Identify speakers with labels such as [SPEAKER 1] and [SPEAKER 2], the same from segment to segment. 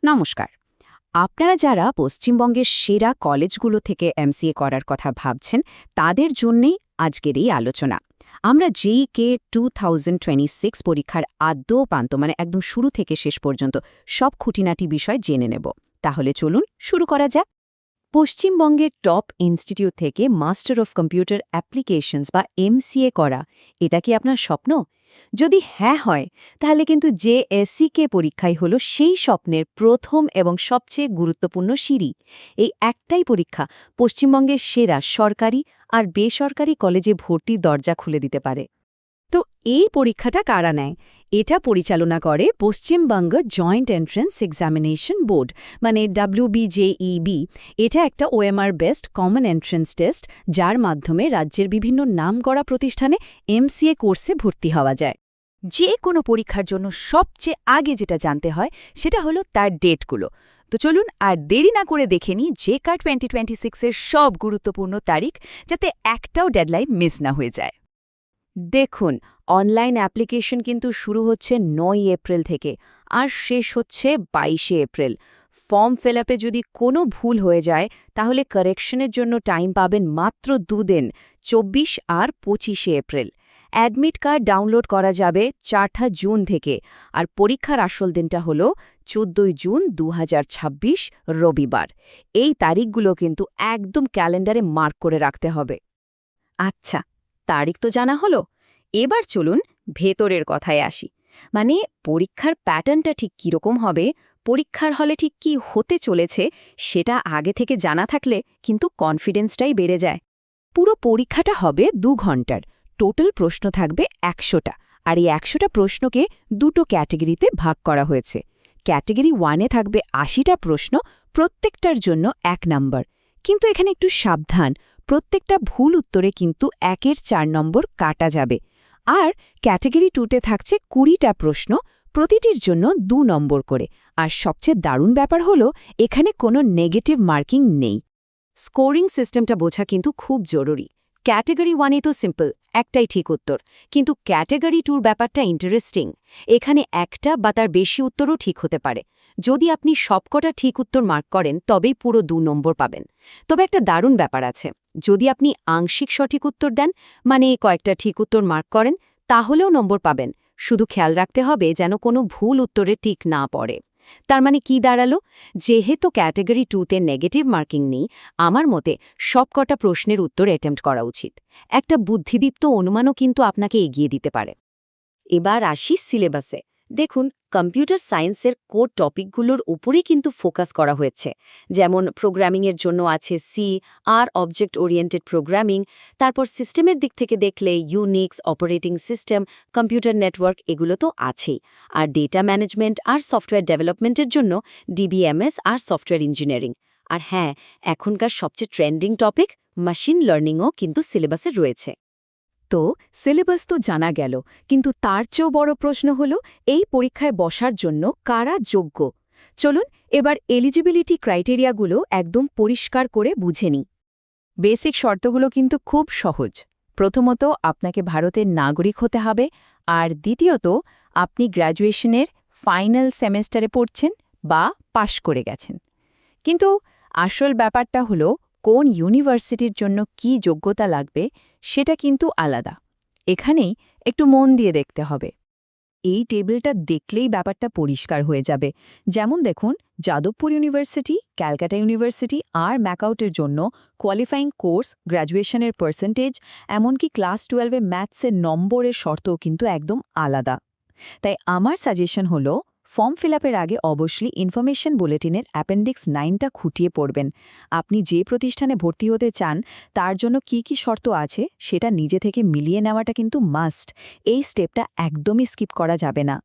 [SPEAKER 1] নমস্কার। আপনারা যারা পশ্চিমবঙ্গের সেরা কলেজগুলো থেকে এমসিএ করার কথা ভাবছেন তাদের জন্যেই আজকের এই আলোচনা। আমরা JEE-কে 2026 পরীক্ষার আদ্য প্রান্ত মানে একদম শুরু থেকে শেষ পর্যন্ত সব খুঁটিনাটি বিষয় জেনে নেব। তাহলে চলুন শুরু করা যাক। পশ্চিমবঙ্গের টপ ইনস্টিটিউট থেকে মাস্টার অফ কম্পিউটার অ্যাপ্লিকেশনস বা এমসিএ করা, এটা কি আপনার স্বপ্ন? যদি হ্যাঁ হয়, তাহলে কিন্তু JSCK পরীক্ষাই হলো সেই স্বপ্নের প্রথম এবং সবচেয়ে গুরুত্বপূর্ণ সিঁড়ি। এই একটাই পরীক্ষা পশ্চিমবঙ্গের সেরা সরকারি আর বেসরকারি কলেজে ভর্তির দরজা খুলে দিতে পারে। তো এই পরীক্ষাটা কারা নেয়? এটা পরিচালনা করে Paschimbanga joint entrance examination board, মানে WBJEB। এটা একটা OMR based common entrance test, যার মাধ্যমে রাজ্যের বিভিন্ন নামকরা প্রতিষ্ঠানে এমসিএ কোর্সে ভর্তি হওয়া যায়। যে কোনো পরীক্ষার জন্য সবচেয়ে আগে যেটা জানতে হয় সেটা হলো তার ডেটগুলো। তো চলুন আর দেরি না করে দেখে নিই JCAT 2026-এর সব গুরুত্বপূর্ণ তারিখ, যাতে একটাও ডেডলাইন মিস না হয়ে যায়। দেখুন, অনলাইন অ্যাপ্লিকেশন কিন্তু শুরু হচ্ছে 9 এপ্রিল থেকে আর শেষ হচ্ছে 22 এপ্রিল। ফর্ম ফিল আপে যদি কোনো ভুল হয়ে যায় তাহলে কারেকশনের জন্য টাইম পাবেন মাত্র 2 দিন, 24 আর 25 এপ্রিল। অ্যাডমিট কার্ড ডাউনলোড করা যাবে 4 জুন থেকে, আর পরীক্ষার আসল দিনটা হল 14 জুন 2026 রবিবার। এই তারিখগুলো কিন্তু একদম ক্যালেন্ডারে মার্ক করে রাখতে হবে। আচ্ছা, তারিখ তো জানা হলো, এবার চলুন ভেতরের কথায় আসি। মানে পরীক্ষার প্যাটার্নটা ঠিক কীরকম হবে, পরীক্ষার হলে ঠিক কি হতে চলেছে, সেটা আগে থেকে জানা থাকলে কিন্তু কনফিডেন্সটাই বেড়ে যায়। পুরো পরীক্ষাটা হবে 2 ঘন্টার, টোটাল প্রশ্ন থাকবে 100টা, আর এই 100টা প্রশ্নকে দুটো ক্যাটেগরিতে ভাগ করা হয়েছে। ক্যাটেগরি 1-এ থাকবে 80টা প্রশ্ন, প্রত্যেকটার জন্য 1 নাম্বার। কিন্তু এখানে একটু সাবধান, প্রত্যেকটা ভুল উত্তরে কিন্তু 1-এর 4 নম্বর কাটা যাবে। আর ক্যাটেগরি 2-তে থাকছে 20টা প্রশ্ন, প্রতিটির জন্য 2 নম্বর করে। আর সবচেয়ে দারুণ ব্যাপার হলো এখানে কোনো নেগেটিভ মার্কিং নেই। স্কোরিং সিস্টেমটা বোঝা কিন্তু খুব জরুরি। ক্যাটেগরি 1-এ তো সিম্পল, একটাই ঠিক উত্তর, কিন্তু ক্যাটেগরি 2-র ব্যাপারটা ইন্টারেস্টিং। এখানে একটা বা তার বেশি উত্তরও ঠিক হতে পারে। যদি আপনি সবকটা ঠিক উত্তর মার্ক করেন তবেই পুরো 2 নম্বর পাবেন। তবে একটা দারুণ ব্যাপার আছে, যদি আপনি আংশিক সঠিক উত্তর দেন, মানে কয়েকটা ঠিক উত্তর মার্ক করেন, তাহলেও নম্বর পাবেন। শুধু খেয়াল রাখতে হবে যেন কোনো ভুল উত্তরে টিক না পড়ে। তার মানে কি দাঁড়ালো? যেহেতু ক্যাটেগরি 2-তে নেগেটিভ মার্কিং নেই, আমার মতে সবকটা প্রশ্নের উত্তর অ্যাটেম্প্ট করা উচিত। একটা বুদ্ধিদীপ্ত অনুমানও কিন্তু আপনাকে এগিয়ে দিতে পারে। এবার আসি সিলেবাসে। দেখুন, কম্পিউটার সায়েন্সের কোর টপিকগুলোর উপরেই কিন্তু ফোকাস করা হয়েছে। যেমন প্রোগ্রামিংয়ের জন্য আছে সি আর অবজেক্ট ওরিয়েন্টেড প্রোগ্রামিং। তারপর সিস্টেমের দিক থেকে দেখলে Unix, operating system, computer network, এগুলো তো আছেই। আর ডেটা ম্যানেজমেন্ট আর সফটওয়্যার ডেভেলপমেন্টের জন্য DBMS আর সফটওয়্যার ইঞ্জিনিয়ারিং। আর হ্যাঁ, এখনকার সবচেয়ে ট্রেন্ডিং টপিক মেশিন লার্নিংও কিন্তু সিলেবাসে রয়েছে। তো সিলেবাস তো জানা গেল, কিন্তু তার চেয়েও বড় প্রশ্ন হল এই পরীক্ষায় বসার জন্য কারা যোগ্য। চলুন এবার এলিজিবিলিটি ক্রাইটেরিয়াগুলো একদম পরিষ্কার করে বুঝে নিই। বেসিক শর্তগুলো কিন্তু খুব সহজ। প্রথমত, আপনাকে ভারতের নাগরিক হতে হবে, আর দ্বিতীয়ত, আপনি গ্র্যাজুয়েশনের ফাইনাল সেমেস্টারে পড়ছেন বা পাশ করে গেছেন। কিন্তু আসল ব্যাপারটা হলো কোন ইউনিভার্সিটির জন্য কি যোগ্যতা লাগবে সেটা কিন্তু আলাদা। এখানেই একটু মন দিয়ে দেখতে হবে। এই টেবিলটা দেখলেই ব্যাপারটা পরিষ্কার হয়ে যাবে। যেমন দেখুন, যাদবপুর ইউনিভার্সিটি, ক্যালকাটা ইউনিভার্সিটি আর ম্যাকআউটের জন্য কোয়ালিফাইং কোর্স, গ্র্যাজুয়েশনের পার্সেন্টেজ, এমনকি ক্লাস 12-এ ম্যাথসের নম্বরের শর্তও কিন্তু একদম আলাদা। তাই আমার সাজেশন হলো, ফর্ম ফিল আপের আগে অবশ্যই ইনফরমেশন বুলেটিনের অ্যাপেন্ডিক্স 9টা খুঁটিয়ে পড়বেন। আপনি যে প্রতিষ্ঠানে ভর্তি হতে চান তার জন্য কি কি শর্ত আছে সেটা নিজে থেকে মিলিয়ে নেওয়াটা কিন্তু মাস্ট। এই স্টেপটা একদমই স্কিপ করা যাবে না।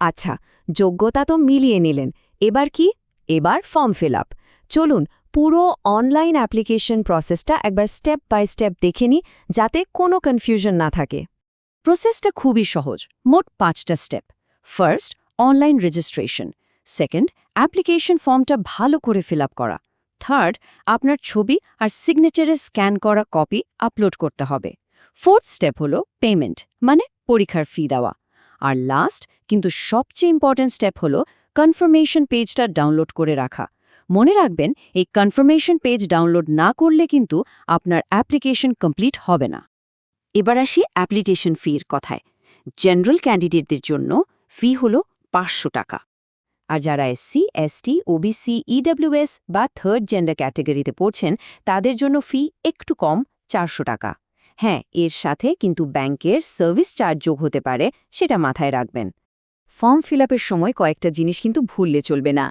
[SPEAKER 1] আচ্ছা, যোগ্যতা তো মিলিয়ে নিলেন, এবার কি? এবার ফর্ম ফিল আপ। চলুন পুরো অনলাইন অ্যাপ্লিকেশন প্রসেসটা একবার স্টেপ বাই স্টেপ দেখে নিই, যাতে কোনো কনফিউশন না থাকে। প্রসেসটা খুবই সহজ, মোট 5টা step. First, online registration. Second, application ফর্মটা ভালো করে ফিল আপ করা। থার্ড, আপনার ছবি আর সিগনেচারের স্ক্যান করা কপি আপলোড করতে হবে। ফোর্থ স্টেপ হলো পেমেন্ট, মানে পরীক্ষার ফি দেওয়া। আর লাস্ট কিন্তু সবচেয়ে ইম্পর্ট্যান্ট স্টেপ হলো কনফার্মেশন পেজটা ডাউনলোড করে রাখা। মনে রাখবেন, এই কনফার্মেশন পেজ ডাউনলোড না করলে কিন্তু আপনার অ্যাপ্লিকেশন কমপ্লিট হবে না। এবার আসি অ্যাপ্লিকেশন ফির কথায়। জেনারেল ক্যান্ডিডেটদের জন্য ফি হল 500 টাকা। আর যারা এসসি, এসটি, ওবিসি, ইডব্লিউএস বা থার্ড জেন্ডার ক্যাটেগরিতে পড়ছেন তাদের জন্য ফি একটু কম, 400 টাকা। হ্যাঁ, এর সাথে কিন্তু ব্যাংকের সার্ভিস চার্জ যোগ হতে পারে, সেটা মাথায় রাখবেন। ফর্ম ফিল আপের সময় কয়েকটা জিনিস কিন্তু ভুললে চলবে না।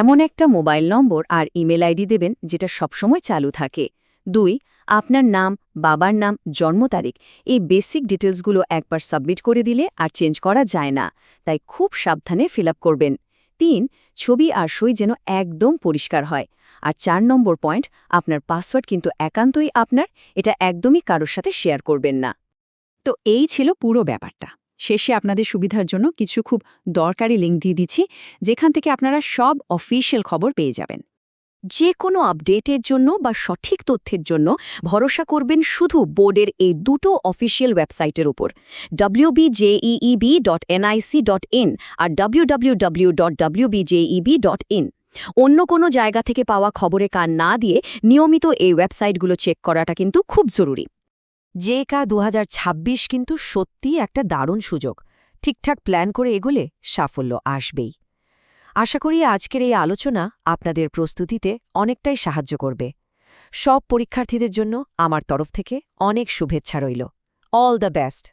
[SPEAKER 1] এমন একটা মোবাইল নম্বর আর ইমেল আইডি দেবেন যেটা সবসময় চালু থাকে। 2, আপনার নাম, বাবার নাম, জন্ম তারিখ, এই বেসিক ডিটেলসগুলো একবার সাবমিট করে দিলে আর চেঞ্জ করা যায় না, তাই খুব সাবধানে ফিল আপ করবেন। 3, ছবি আর সই যেন একদম পরিষ্কার হয়। আর 4 নম্বর পয়েন্ট, আপনার পাসওয়ার্ড কিন্তু একান্তই আপনার, এটা একদমই কারোর সাথে শেয়ার করবেন না। তো এই ছিল পুরো ব্যাপারটা। শেষে আপনাদের সুবিধার জন্য কিছু খুব দরকারি লিঙ্ক দিয়ে দিচ্ছি, যেখান থেকে আপনারা সব অফিশিয়াল খবর পেয়ে যাবেন। যে কোনো আপডেটের জন্য বা সঠিক তথ্যের জন্য ভরসা করবেন শুধু বোর্ডের এই দুটো অফিশিয়াল ওয়েবসাইটের উপর, wbjeeb.nic.in আর www.wbjeb.in। অন্য কোনো জায়গা থেকে পাওয়া খবরে কান না দিয়ে নিয়মিত এই ওয়েবসাইটগুলো চেক করাটা কিন্তু খুব জরুরি। জেকা 2026 কিন্তু সত্যিই একটা দারুণ সুযোগ। ঠিকঠাক প্ল্যান করে এগোলে সাফল্য আসবেই। আশা করি আজকের এই আলোচনা আপনাদের প্রস্তুতিতে অনেকটাই সাহায্য করবে। সব পরীক্ষার্থীদের জন্য আমার তরফ থেকে অনেক শুভেচ্ছা রইল। All the best.